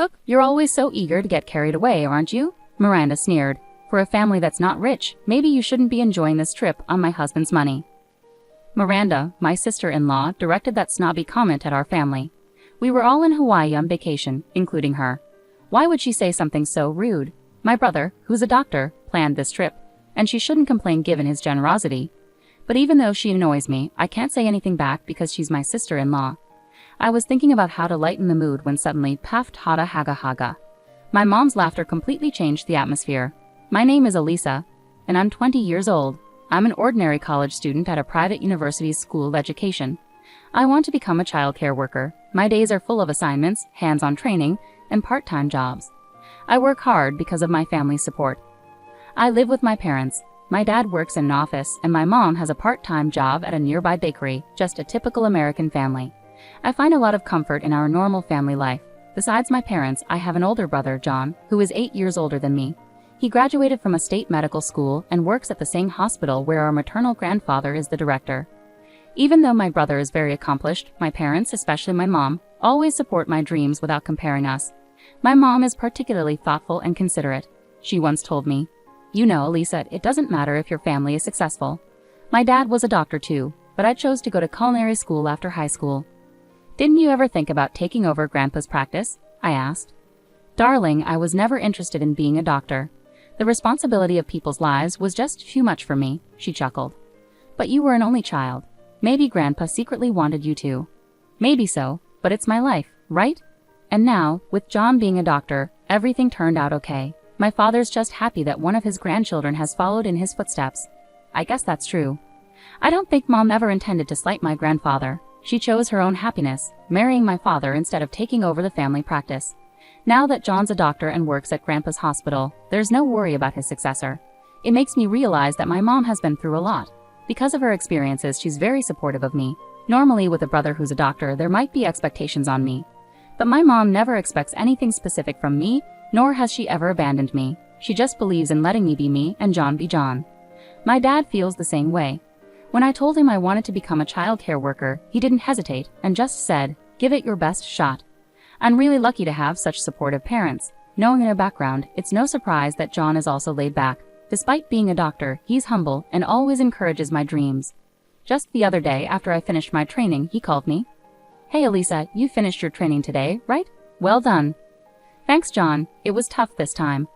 cook? You're always so eager to get carried away, aren't you? Miranda sneered. For a family that's not rich, maybe you shouldn't be enjoying this trip on my husband's money. Miranda, my sister-in-law, directed that snobby comment at our family. We were all in Hawaii on vacation, including her. Why would she say something so rude? My brother, who's a doctor, planned this trip, and she shouldn't complain given his generosity. But even though she annoys me, I can't say anything back because she's my sister-in-law. I was thinking about how to lighten the mood when suddenly, paft hada haga haga. My mom's laughter completely changed the atmosphere. My name is Elisa, and I'm 20 years old. I'm an ordinary college student at a private university's school of education. I want to become a childcare worker. My days are full of assignments, hands-on training, and part-time jobs. I work hard because of my family's support. I live with my parents. My dad works in an office, and my mom has a part-time job at a nearby bakery, just a typical American family. I find a lot of comfort in our normal family life. Besides my parents, I have an older brother, John, who is 8 years older than me. He graduated from a state medical school and works at the same hospital where our maternal grandfather is the director. Even though my brother is very accomplished, my parents, especially my mom, always support my dreams without comparing us. My mom is particularly thoughtful and considerate. She once told me, "You know, Lisa, it doesn't matter if your family is successful." My dad was a doctor too, but I chose to go to culinary school after high school. "Didn't you ever think about taking over Grandpa's practice?" I asked. "Darling, I was never interested in being a doctor. The responsibility of people's lives was just too much for me," she chuckled. "But you were an only child. Maybe Grandpa secretly wanted you to." "Maybe so, but it's my life, right?" And now, with John being a doctor, everything turned out okay. My father's just happy that one of his grandchildren has followed in his footsteps. I guess that's true. I don't think Mom ever intended to slight my grandfather. She chose her own happiness, marrying my father instead of taking over the family practice. Now that John's a doctor and works at Grandpa's hospital, there's no worry about his successor. It makes me realize that my mom has been through a lot. Because of her experiences, she's very supportive of me. Normally, with a brother who's a doctor, there might be expectations on me. But my mom never expects anything specific from me, nor has she ever abandoned me. She just believes in letting me be me and John be John. My dad feels the same way. When I told him I wanted to become a childcare worker, he didn't hesitate and just said, "Give it your best shot." I'm really lucky to have such supportive parents. Knowing their background, it's no surprise that John is also laid back. Despite being a doctor, he's humble and always encourages my dreams. Just the other day, after I finished my training, he called me. "Hey Elisa, you finished your training today, right? Well done." "Thanks, John. It was tough this time.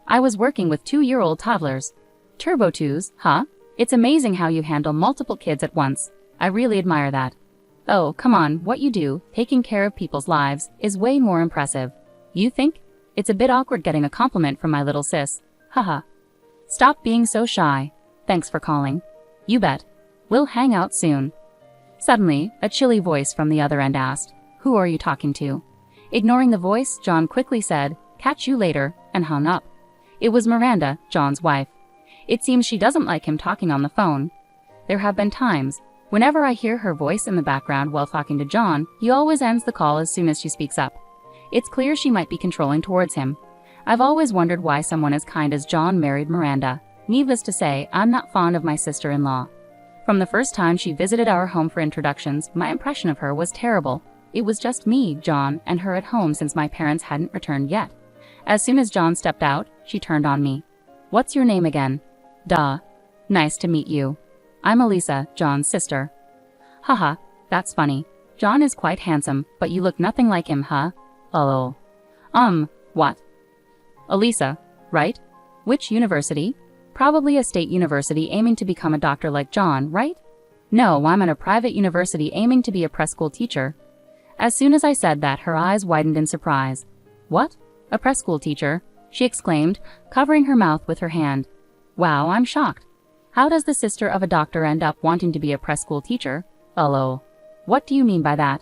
I was working with 2-year-old toddlers." "Turbo twos, huh? It's amazing how you handle multiple kids at once. I really admire that." "Oh, come on, what you do, taking care of people's lives, is way more impressive. You think? It's a bit awkward getting a compliment from my little sis. Haha. Stop being so shy. Thanks for calling." "You bet. We'll hang out soon." Suddenly, a chilly voice from the other end asked, "Who are you talking to?" Ignoring the voice, John quickly said, "Catch you later," and hung up. It was Miranda, John's wife. It seems she doesn't like him talking on the phone. There have been times, whenever I hear her voice in the background while talking to John, he always ends the call as soon as she speaks up. It's clear she might be controlling towards him. I've always wondered why someone as kind as John married Miranda. Needless to say, I'm not fond of my sister-in-law. From the first time she visited our home for introductions, my impression of her was terrible. It was just me, John, and her at home since my parents hadn't returned yet. As soon as John stepped out, she turned on me. "What's your name again?" "Duh. Nice to meet you. I'm Elisa, John's sister." "Haha, that's funny. John is quite handsome, but you look nothing like him, huh?" "Oh. What?" "Elisa, right? Which university?" "Probably a state university aiming to become a doctor like John, right?" "No, I'm at a private university aiming to be a preschool teacher." As soon as I said that, her eyes widened in surprise. "What? A preschool teacher?" she exclaimed, covering her mouth with her hand. "Wow, I'm shocked. How does the sister of a doctor end up wanting to be a preschool teacher?" "Oh. What do you mean by that?"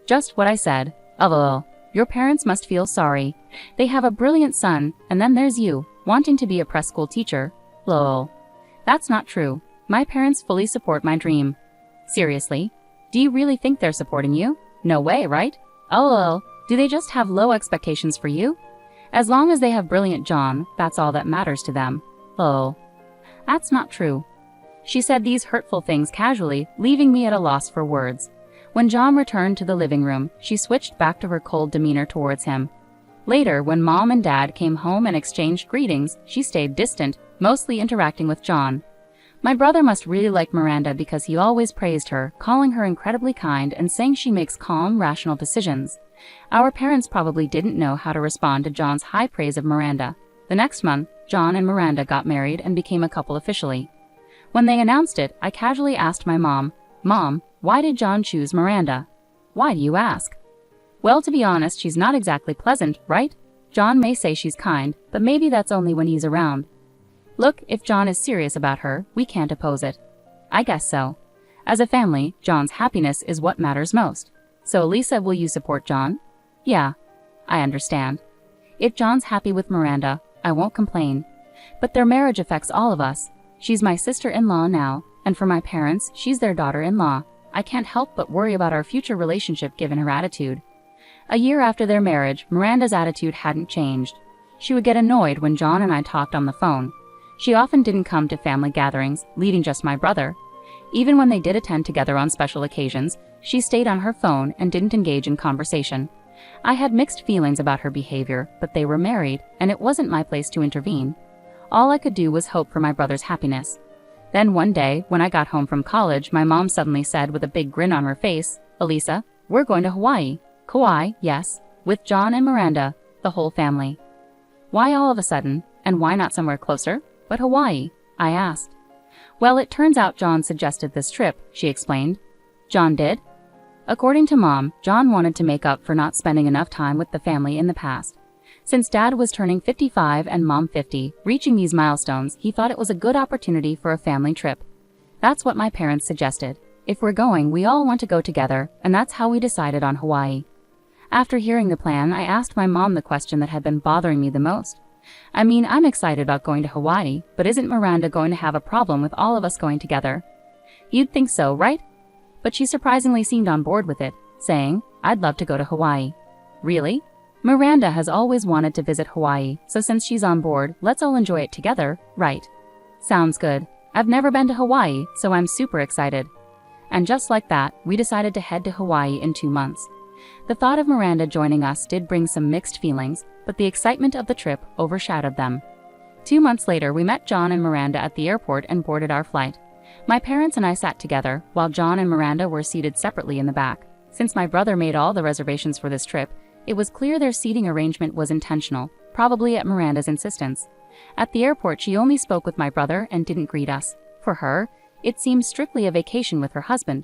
"Just what I said. Oh. Your parents must feel sorry. They have a brilliant son, and then there's you, wanting to be a preschool teacher. Lol. That's not true. My parents fully support my dream." "Seriously? Do you really think they're supporting you?" "No way, right?" "Oh, do they just have low expectations for you?" "As long as they have brilliant John, that's all that matters to them." "Oh. That's not true." She said these hurtful things casually, leaving me at a loss for words. When John returned to the living room, she switched back to her cold demeanor towards him. Later, when Mom and Dad came home and exchanged greetings, she stayed distant, mostly interacting with John. My brother must really like Miranda because he always praised her, calling her incredibly kind and saying she makes calm, rational decisions. Our parents probably didn't know how to respond to John's high praise of Miranda. The next month, John and Miranda got married and became a couple officially. When they announced it, I casually asked my mom, "Mom, why did John choose Miranda?" "Why do you ask?" "Well, to be honest, she's not exactly pleasant, right? John may say she's kind, but maybe that's only when he's around. Look, if John is serious about her, we can't oppose it." "I guess so. As a family, John's happiness is what matters most. So, Elisa, will you support John?" "Yeah, I understand. If John's happy with Miranda, I won't complain. But their marriage affects all of us. She's my sister-in-law now, and for my parents, she's their daughter-in-law. I can't help but worry about our future relationship given her attitude." A year after their marriage, Miranda's attitude hadn't changed. She would get annoyed when John and I talked on the phone. She often didn't come to family gatherings, leaving just my brother. Even when they did attend together on special occasions, she stayed on her phone and didn't engage in conversation. I had mixed feelings about her behavior, but they were married, and it wasn't my place to intervene. All I could do was hope for my brother's happiness. Then one day, when I got home from college, my mom suddenly said with a big grin on her face, "Elisa, we're going to Hawaii." "Kauai, yes, with John and Miranda, the whole family." "Why all of a sudden, and why not somewhere closer, but Hawaii?" I asked. "Well, it turns out John suggested this trip," she explained. "John did?" According to Mom, John wanted to make up for not spending enough time with the family in the past. Since Dad was turning 55 and Mom 50, reaching these milestones, he thought it was a good opportunity for a family trip. That's what my parents suggested. If we're going, we all want to go together, and that's how we decided on Hawaii. After hearing the plan, I asked my mom the question that had been bothering me the most. I mean, I'm excited about going to Hawaii, but isn't Miranda going to have a problem with all of us going together? "You'd think so, right?" But she surprisingly seemed on board with it, saying, "I'd love to go to Hawaii." "Really? Miranda has always wanted to visit Hawaii, so since she's on board, let's all enjoy it together, right?" "Sounds good. I've never been to Hawaii, so I'm super excited." And just like that, we decided to head to Hawaii in 2 months. The thought of Miranda joining us did bring some mixed feelings, but the excitement of the trip overshadowed them. 2 months later, we met John and Miranda at the airport and boarded our flight. My parents and I sat together, while John and Miranda were seated separately in the back. Since my brother made all the reservations for this trip, it was clear their seating arrangement was intentional, probably at Miranda's insistence. At the airport, she only spoke with my brother and didn't greet us. For her, it seemed strictly a vacation with her husband.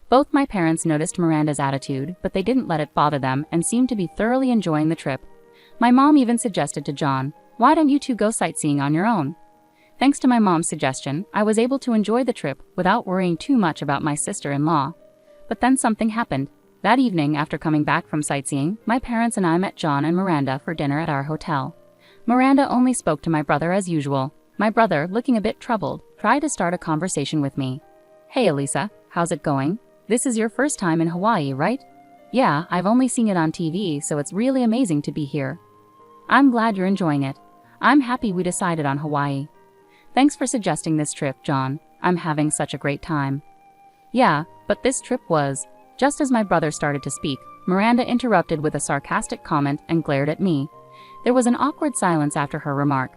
Both my parents noticed Miranda's attitude, but they didn't let it bother them and seemed to be thoroughly enjoying the trip. My mom even suggested to John, "Why don't you two go sightseeing on your own?" Thanks to my mom's suggestion, I was able to enjoy the trip without worrying too much about my sister-in-law. But then something happened. That evening, after coming back from sightseeing, my parents and I met John and Miranda for dinner at our hotel. Miranda only spoke to my brother as usual. My brother, looking a bit troubled, tried to start a conversation with me. "Hey Elisa, how's it going? This is your first time in Hawaii, right?" "Yeah, I've only seen it on TV, so it's really amazing to be here." "I'm glad you're enjoying it. I'm happy we decided on Hawaii." "Thanks for suggesting this trip, John. I'm having such a great time." "Yeah, but this trip was..." Just as my brother started to speak, Miranda interrupted with a sarcastic comment and glared at me. There was an awkward silence after her remark.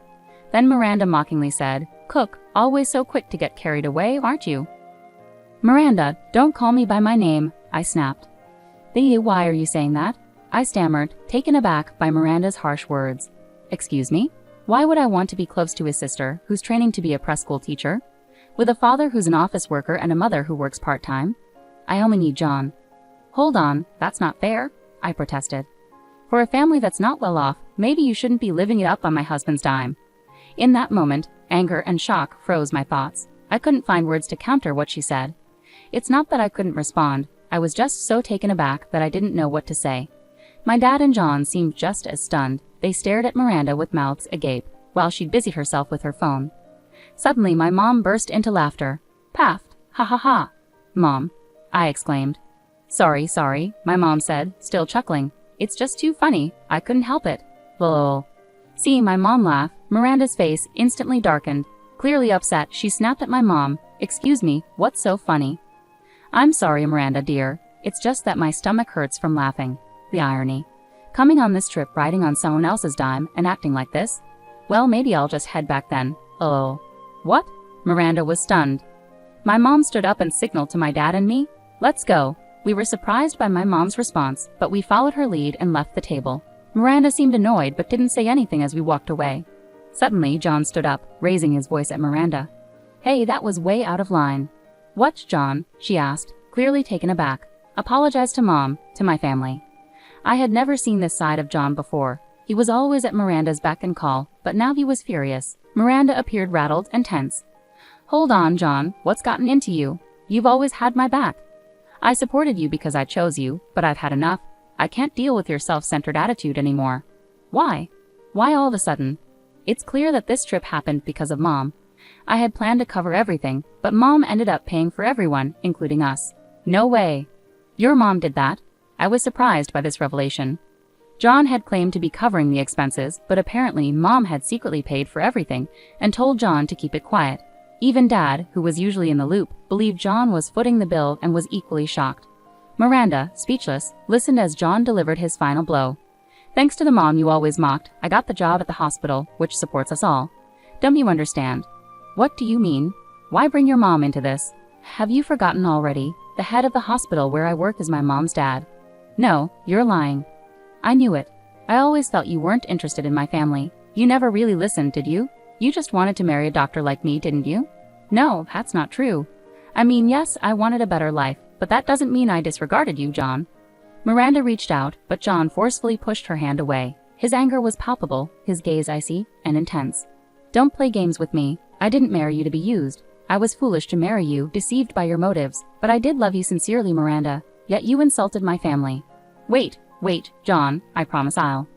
Then Miranda mockingly said, "Cook, always so quick to get carried away, aren't you?" "Miranda, don't call me by my name," I snapped. Why are you saying that?" I stammered, taken aback by Miranda's harsh words. "Excuse me? Why would I want to be close to his sister, who's training to be a preschool teacher? With a father who's an office worker and a mother who works part-time? I only need John." "Hold on, that's not fair," I protested. "For a family that's not well off, maybe you shouldn't be living it up on my husband's dime." In that moment, anger and shock froze my thoughts. I couldn't find words to counter what she said. It's not that I couldn't respond, I was just so taken aback that I didn't know what to say. My dad and John seemed just as stunned. They stared at Miranda with mouths agape, while she busied herself with her phone. Suddenly, my mom burst into laughter. "Paft, ha ha ha." "Mom," I exclaimed. Sorry, my mom said, still chuckling. "It's just too funny, I couldn't help it. Lol." Seeing my mom laugh, Miranda's face instantly darkened. Clearly upset, she snapped at my mom, "Excuse me, what's so funny?" "I'm sorry, Miranda dear. It's just that my stomach hurts from laughing." The irony. Coming on this trip riding on someone else's dime and acting like this? Well, maybe I'll just head back then. Oh. What? Miranda was stunned. My mom stood up and signaled to my dad and me. Let's go. We were surprised by my mom's response, but we followed her lead and left the table. Miranda seemed annoyed but didn't say anything as we walked away. Suddenly, John stood up, raising his voice at Miranda. Hey, that was way out of line. What, John? She asked, clearly taken aback. Apologize to Mom, to my family. I had never seen this side of John before. He was always at Miranda's beck and call, but now he was furious. Miranda appeared rattled and tense. Hold on, John, what's gotten into you? You've always had my back. I supported you because I chose you, but I've had enough. I can't deal with your self-centered attitude anymore. Why? Why all of a sudden? It's clear that this trip happened because of Mom. I had planned to cover everything, but Mom ended up paying for everyone, including us. No way. Your mom did that? I was surprised by this revelation. John had claimed to be covering the expenses, but apparently Mom had secretly paid for everything and told John to keep it quiet. Even Dad, who was usually in the loop, believed John was footing the bill and was equally shocked. Miranda, speechless, listened as John delivered his final blow. Thanks to the mom you always mocked, I got the job at the hospital, which supports us all. Don't you understand? What do you mean? Why bring your mom into this? Have you forgotten already? The head of the hospital where I work is my mom's dad. No, you're lying. I knew it. I always felt you weren't interested in my family. You never really listened, did you? You just wanted to marry a doctor like me, didn't you? No, that's not true. I mean, yes, I wanted a better life, but that doesn't mean I disregarded you, John. Miranda reached out, but John forcefully pushed her hand away. His anger was palpable, his gaze icy and intense. Don't play games with me. I didn't marry you to be used. I was foolish to marry you, deceived by your motives, but I did love you sincerely, Miranda, yet you insulted my family. Wait, John, I promise I'll.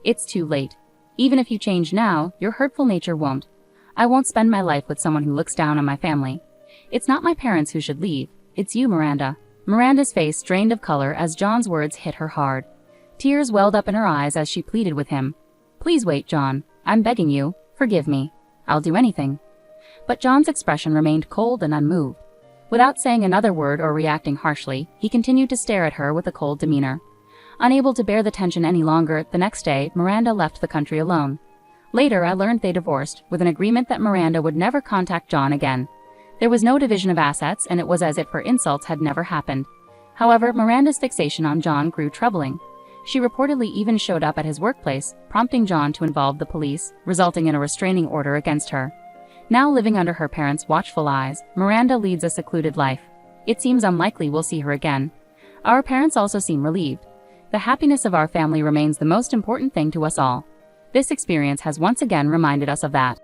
It's too late. Even if you change now, your hurtful nature won't. I won't spend my life with someone who looks down on my family. It's not my parents who should leave. It's you, Miranda. Miranda's face drained of color as John's words hit her hard. Tears welled up in her eyes as she pleaded with him. Please wait, John. I'm begging you. Forgive me. I'll do anything. But John's expression remained cold and unmoved. Without saying another word or reacting harshly, he continued to stare at her with a cold demeanor. Unable to bear the tension any longer, the next day, Miranda left the country alone. Later, I learned they divorced, with an agreement that Miranda would never contact John again. There was no division of assets, and it was as if her insults had never happened. However, Miranda's fixation on John grew troubling. She reportedly even showed up at his workplace, prompting John to involve the police, resulting in a restraining order against her. Now living under her parents' watchful eyes, Miranda leads a secluded life. It seems unlikely we'll see her again. Our parents also seem relieved. The happiness of our family remains the most important thing to us all. This experience has once again reminded us of that.